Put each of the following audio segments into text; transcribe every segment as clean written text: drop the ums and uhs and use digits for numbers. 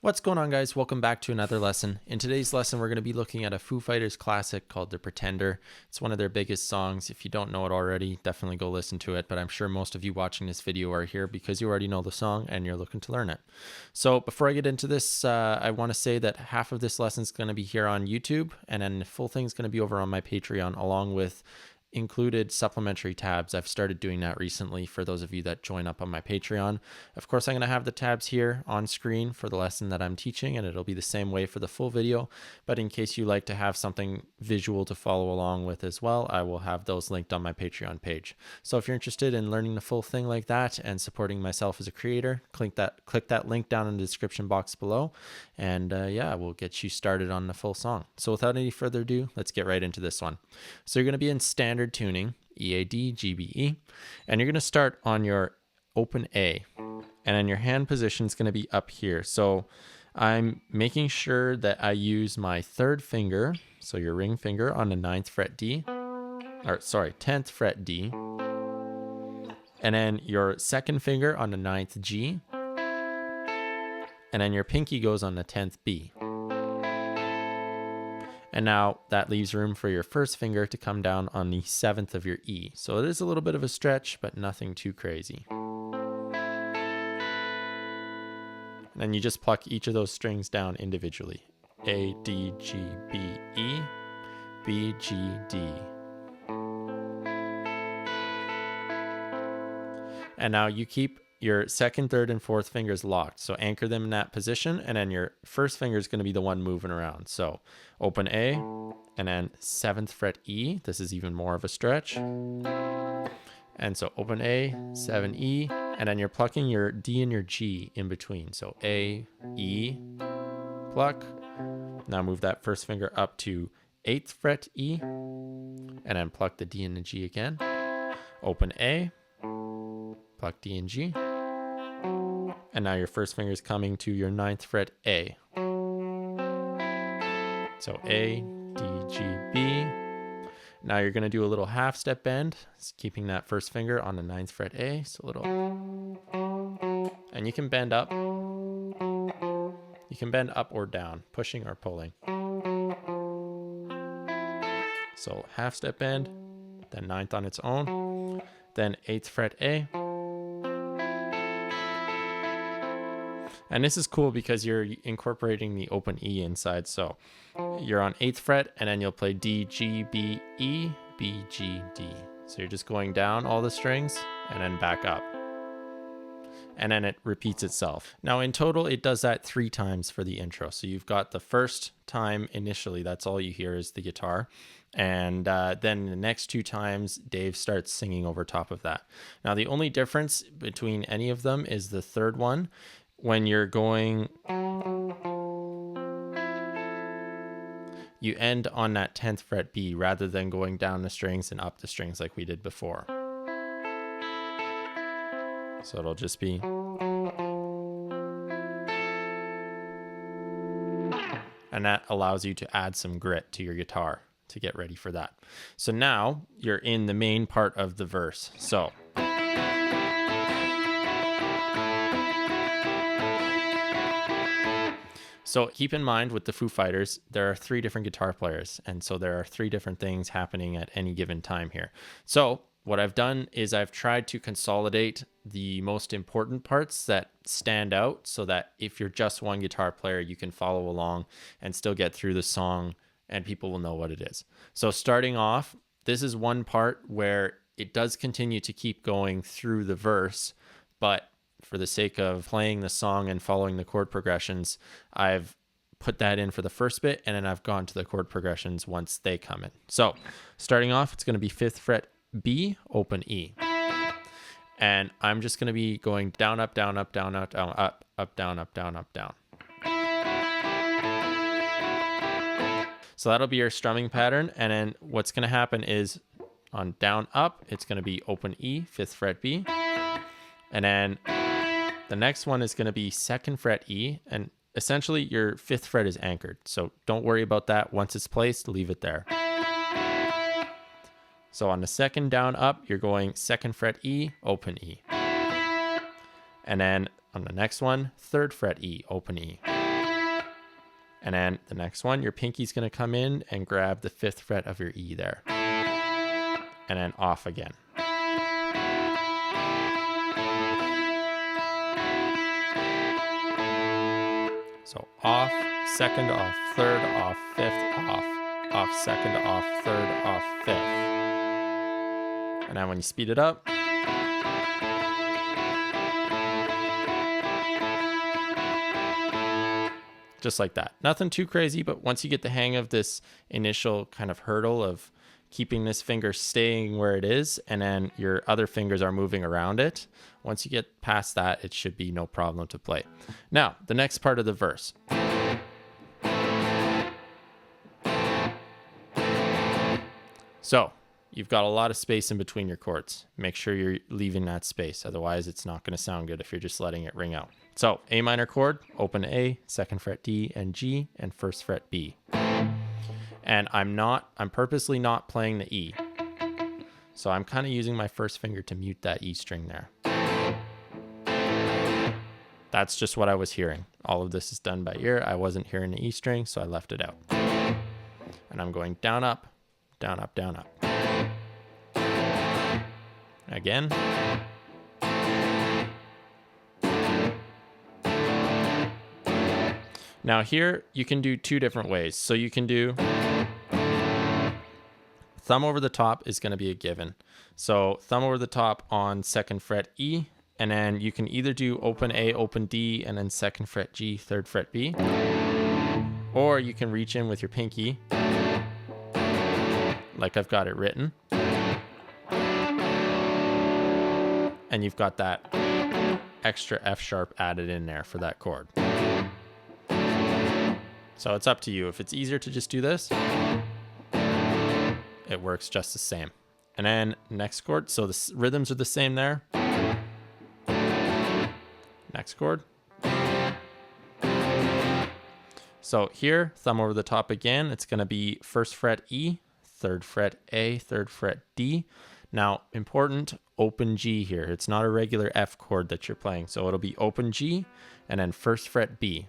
What's going on, guys? Welcome back to another lesson. In today's lesson, we're going to be looking at a Foo Fighters classic called The Pretender. It's one of their biggest songs. If you don't know it already, definitely go listen to it. But I'm sure most of you watching this video are here because you already know the song and you're looking to learn it. So before I get into this, I want to say that half of this lesson is going to be here on YouTube, and then the full thing is going to be over on my Patreon, along with included supplementary tabs. I've started doing that recently for those of you that join up on my Patreon. Of course, I'm going to have the tabs here on screen for the lesson that I'm teaching, and it'll be the same way for the full video. But in case you like to have something visual to follow along with as well, I will have those linked on my Patreon page. So if you're interested in learning the full thing like that and supporting myself as a creator, click that link down in the description box below, and yeah, we'll get you started on the full song. So without any further ado, let's get right into this one. So you're going to be in standard tuning, E, A, D, G, B, E, and you're going to start on your open A, and then your hand position is going to be up here. So I'm making sure that I use my third finger, so your ring finger, on the 9th fret D, or sorry, 10th fret D, and then your second finger on the 9th G, and then your pinky goes on the 10th B. And now that leaves room for your first finger to come down on the 7th of your E. So it is a little bit of a stretch, but nothing too crazy. And then you just pluck each of those strings down individually. A, D, G, B, E, B, G, D. And now you keep your second, third, and fourth fingers locked. So anchor them in that position, and then your first finger is going to be the one moving around. So open A, and then 7th fret E. This is even more of a stretch. And so open A, 7 E, and then you're plucking your D and your G in between. So A, E, pluck. Now move that first finger up to 8th fret E, and then pluck the D and the G again. Open A, pluck D and G. And now your first finger is coming to your 9th fret A. So A, D, G, B. Now you're going to do a little half step bend, keeping that first finger on the 9th fret A. So a little. And you can bend up. You can bend up or down, pushing or pulling. So half step bend, then 9th on its own, then 8th fret A. And this is cool because you're incorporating the open E inside. So you're on 8th fret, and then you'll play D, G, B, E, B, G, D. So you're just going down all the strings and then back up. And then it repeats itself. Now in total, it does that 3 times for the intro. So you've got the first time initially, that's all you hear is the guitar. And then the next 2 times, Dave starts singing over top of that. Now the only difference between any of them is the third one. When you're going, you end on that 10th fret B rather than going down the strings and up the strings like we did before. So it'll just be. And that allows you to add some grit to your guitar to get ready for that. So now you're in the main part of the verse. So keep in mind with the Foo Fighters, there are 3 different guitar players. And so there are 3 different things happening at any given time here. So what I've done is I've tried to consolidate the most important parts that stand out so that if you're just one guitar player, you can follow along and still get through the song and people will know what it is. So starting off, this is one part where it does continue to keep going through the verse, but for the sake of playing the song and following the chord progressions, I've put that in for the first bit, and then I've gone to the chord progressions once they come in. So starting off, it's going to be 5th fret B, open E. And I'm just going to be going down, up, down, up, down, up, down, up, up, down, up, down, up, down. So that'll be your strumming pattern. And then what's going to happen is on down, up, it's going to be open E, 5th fret B. And then the next one is going to be 2nd fret E, and essentially your 5th fret is anchored. So don't worry about that. Once it's placed, leave it there. So on the second down up, you're going 2nd fret E, open E. And then on the next one, 3rd fret E, open E. And then the next one, your pinky's going to come in and grab the 5th fret of your E there. And then off again. So off, 2nd, off, 3rd, off, 5th, off, off, 2nd, off, 3rd, off, 5th. And now when you speed it up, just like that. Nothing too crazy, but once you get the hang of this initial kind of hurdle of keeping this finger staying where it is, and then your other fingers are moving around it, once you get past that, it should be no problem to play. Now, the next part of the verse. So, you've got a lot of space in between your chords. Make sure you're leaving that space. Otherwise, it's not going to sound good if you're just letting it ring out. So, A minor chord, open A, 2nd fret D and G, and 1st fret B. And I'm purposely not playing the E. So I'm kind of using my first finger to mute that E string there. That's just what I was hearing. All of this is done by ear. I wasn't hearing the E string, so I left it out. And I'm going down, up, down, up, down, up. Again. Now here, you can do 2 different ways. So you can do thumb over the top is going to be a given. So thumb over the top on 2nd fret E, and then you can either do open A, open D, and then 2nd fret G, 3rd fret B. Or you can reach in with your pinky, like I've got it written. And you've got that extra F sharp added in there for that chord. So it's up to you. If it's easier to just do this, it works just the same. And then next chord. So the rhythms are the same there. Next chord. So here, thumb over the top again. It's going to be 1st fret E, 3rd fret A, 3rd fret D. Now, important, open G here. It's not a regular F chord that you're playing. So it'll be open G and then 1st fret B.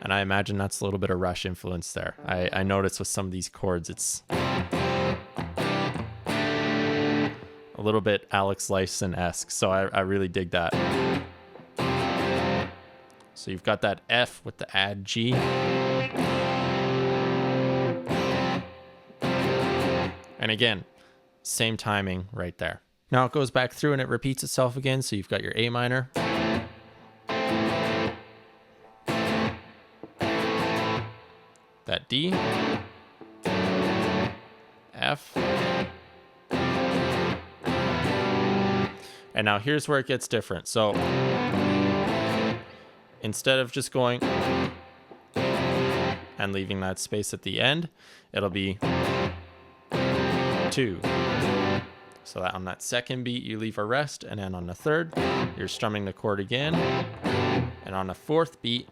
And I imagine that's a little bit of Rush influence there. I noticed with some of these chords, it's a little bit Alex Lifeson-esque. So I really dig that. So you've got that F with the add G. And again, same timing right there. Now it goes back through and it repeats itself again. So you've got your A minor. That D, F, and now here's where it gets different. So instead of just going and leaving that space at the end, it'll be 2. So that on that second beat, you leave a rest, and then on the third, you're strumming the chord again. And on the fourth beat,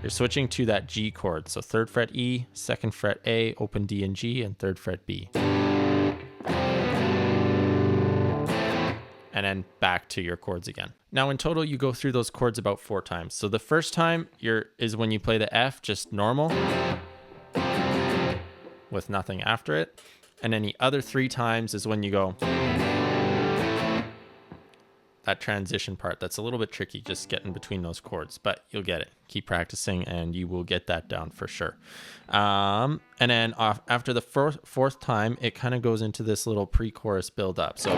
you're switching to that G chord. So 3rd fret E, 2nd fret A, open D and G, and 3rd fret B. And then back to your chords again. Now in total, you go through those chords about 4 times. So the first time is when you play the F, just normal, with nothing after it. And then the other 3 times is when you go that transition part. That's a little bit tricky, just getting between those chords, but you'll get it. Keep practicing and you will get that down for sure. And then after the fourth time, it kind of goes into this little pre-chorus build up. So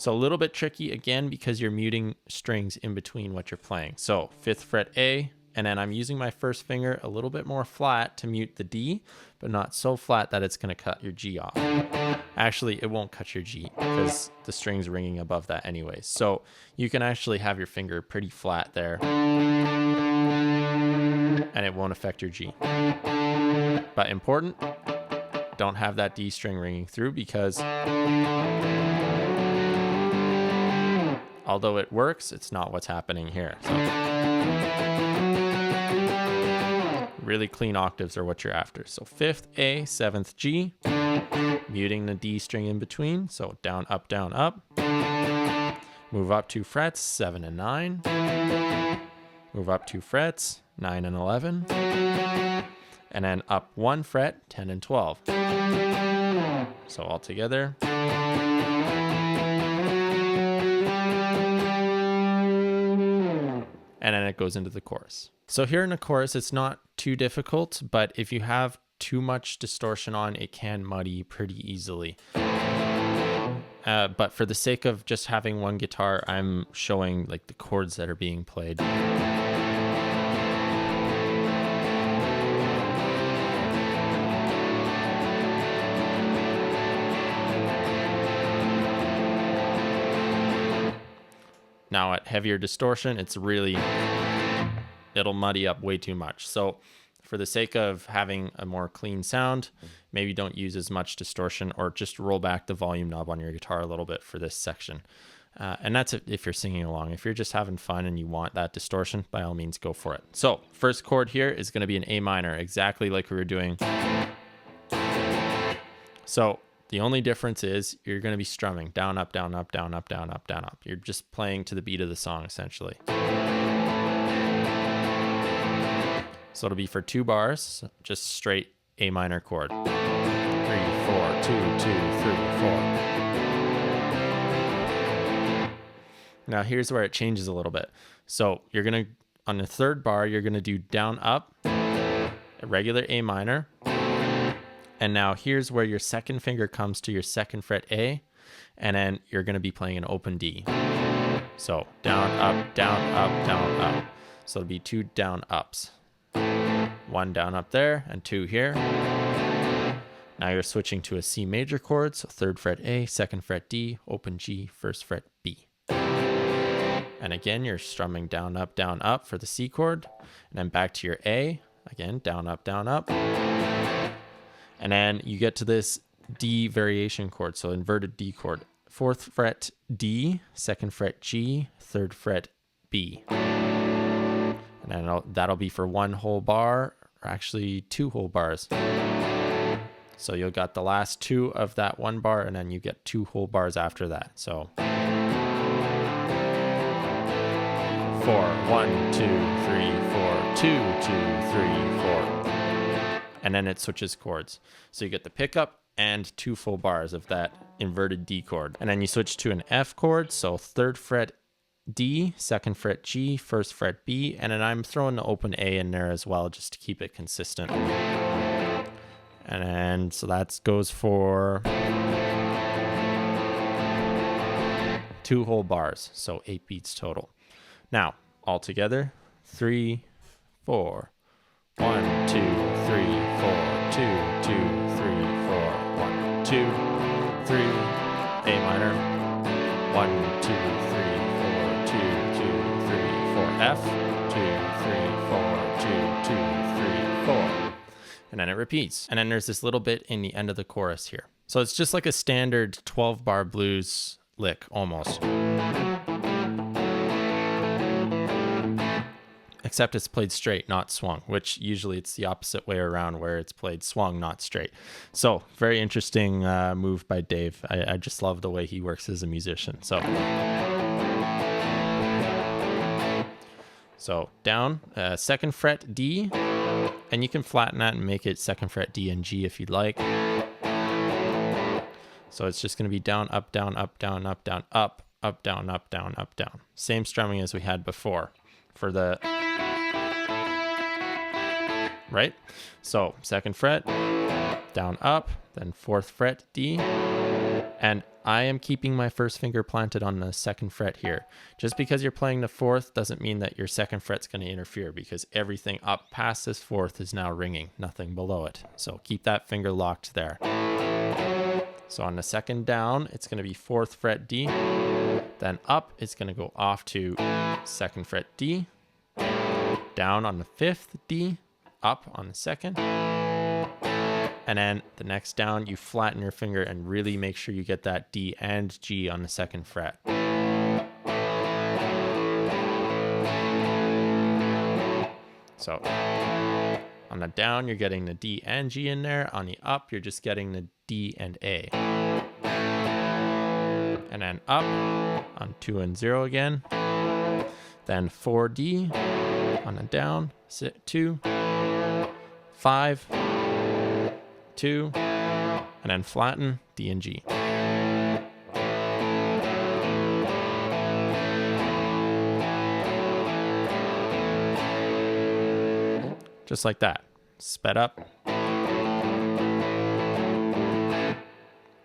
a little bit tricky again, because you're muting strings in between what you're playing. So 5th fret A, and then I'm using my first finger a little bit more flat to mute the D, but not so flat that it's going to cut your G off. Actually, it won't cut your G because the string's ringing above that anyways. So you can actually have your finger pretty flat there, and it won't affect your G. But important, don't have that D string ringing through, because although it works, it's not what's happening here. So really clean octaves are what you're after. So 5th A, 7th G, muting the D string in between. So down, up, Move up 2 frets, 7 and 9. Move up 2 frets, 9 and 11. And then up 1 fret, 10 and 12. So all together. And then it goes into the chorus. So here in the chorus, it's not too difficult, but if you have too much distortion on, it can muddy pretty easily. But for the sake of just having one guitar, I'm showing like the chords that are being played. Now at heavier distortion, it'll muddy up way too much. So for the sake of having a more clean sound, maybe don't use as much distortion, or just roll back the volume knob on your guitar a little bit for this section. And that's it if you're singing along. If you're just having fun and you want that distortion, by all means, go for it. So first chord here is going to be an A minor, exactly like we were doing. So the only difference is you're going to be strumming down, up, down, up, down, up, down, up, down, up. You're just playing to the beat of the song, essentially. So it'll be for 2 bars, just straight A minor chord. 3, 4, 2, 2, 3, 4. Now here's where it changes a little bit. So you're going to, on the 3rd bar, you're going to do down, up, a regular A minor. And now here's where your 2nd finger comes to your 2nd fret A, and then you're going to be playing an open D. So down, up, down, up, down, up. So it'll be 2 down ups. 1 down up there and 2 here. Now you're switching to a C major chord, so 3rd fret A, 2nd fret D, open G, 1st fret B. And again, you're strumming down, up for the C chord, and then back to your A, again, down, up, down, up. And then you get to this D variation chord, so inverted D chord. 4th fret D, 2nd fret G, 3rd fret B. And then that'll be for 1 whole bar, or actually 2 whole bars. So you'll got the last 2 of that 1 bar, and then you get 2 whole bars after that. So 4, 1, 2, 3, 4, 2, 2, 3, 4. And then it switches chords. So you get the pickup and 2 full bars of that inverted D chord. And then you switch to an F chord, so 3rd fret D, 2nd fret G, 1st fret B, and then I'm throwing the open A in there as well, just to keep it consistent. And then, so that goes for 2 whole bars, so 8 beats total. Now, all together, 3, 4, 1, 2, 3, 4, 2, 2, 3, 4, 1, 2, 3, A minor, 1, 2, 3, 4, 2, 2, 3, 4, F, 2, 3, 4, 2, 2, 3, 4. And then it repeats. And then there's this little bit in the end of the chorus here. So it's just like a standard 12-bar blues lick, almost. Except it's played straight, not swung, which usually it's the opposite way around, where it's played swung, not straight. So very interesting move by Dave. I just love the way he works as a musician. So down, 2nd fret D, and you can flatten that and make it 2nd fret D and G if you'd like. So it's just going to be down, up, down, up, down, up, down, up, up, down, up, down, up, down. Same strumming as we had before for the... Right? So 2nd fret, down, up, then 4th fret D, and I am keeping my 1st finger planted on the 2nd fret here. Just because you're playing the 4th doesn't mean that your 2nd fret's going to interfere, because everything up past this 4th is now ringing, nothing below it. So keep that finger locked there. So on the 2nd down, it's going to be 4th fret D, then up, it's going to go off to 2nd fret D, down on the 5th D, up on the 2nd, and then the next down, you flatten your finger and really make sure you get that D and G on the 2nd fret. So on the down, you're getting the D and G in there. On the up, you're just getting the D and A. And then up on 2 and 0 again, then 4D on a down, 2, 5, 2, and then flatten D and G. Just like that, sped up.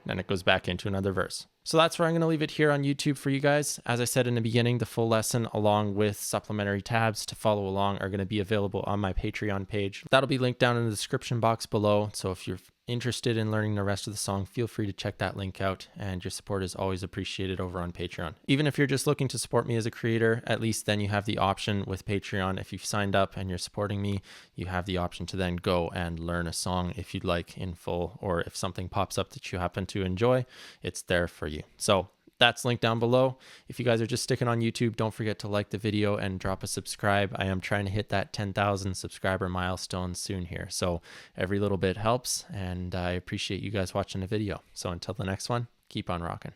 Then it goes back into another verse. So that's where I'm going to leave it here on YouTube for you guys. As I said in the beginning, the full lesson along with supplementary tabs to follow along are going to be available on my Patreon page. That'll be linked down in the description box below. So if you're interested in learning the rest of the song, feel free to check that link out, and your support is always appreciated over on Patreon. Even if you're just looking to support me as a creator, at least then you have the option with Patreon. If you've signed up and you're supporting me, you have the option to then go and learn a song if you'd like in full, or if something pops up that you happen to enjoy, it's there for you. So that's linked down below. If you guys are just sticking on YouTube, don't forget to like the video and drop a subscribe. I am trying to hit that 10,000 subscriber milestone soon here. So every little bit helps, and I appreciate you guys watching the video. So until the next one, keep on rocking.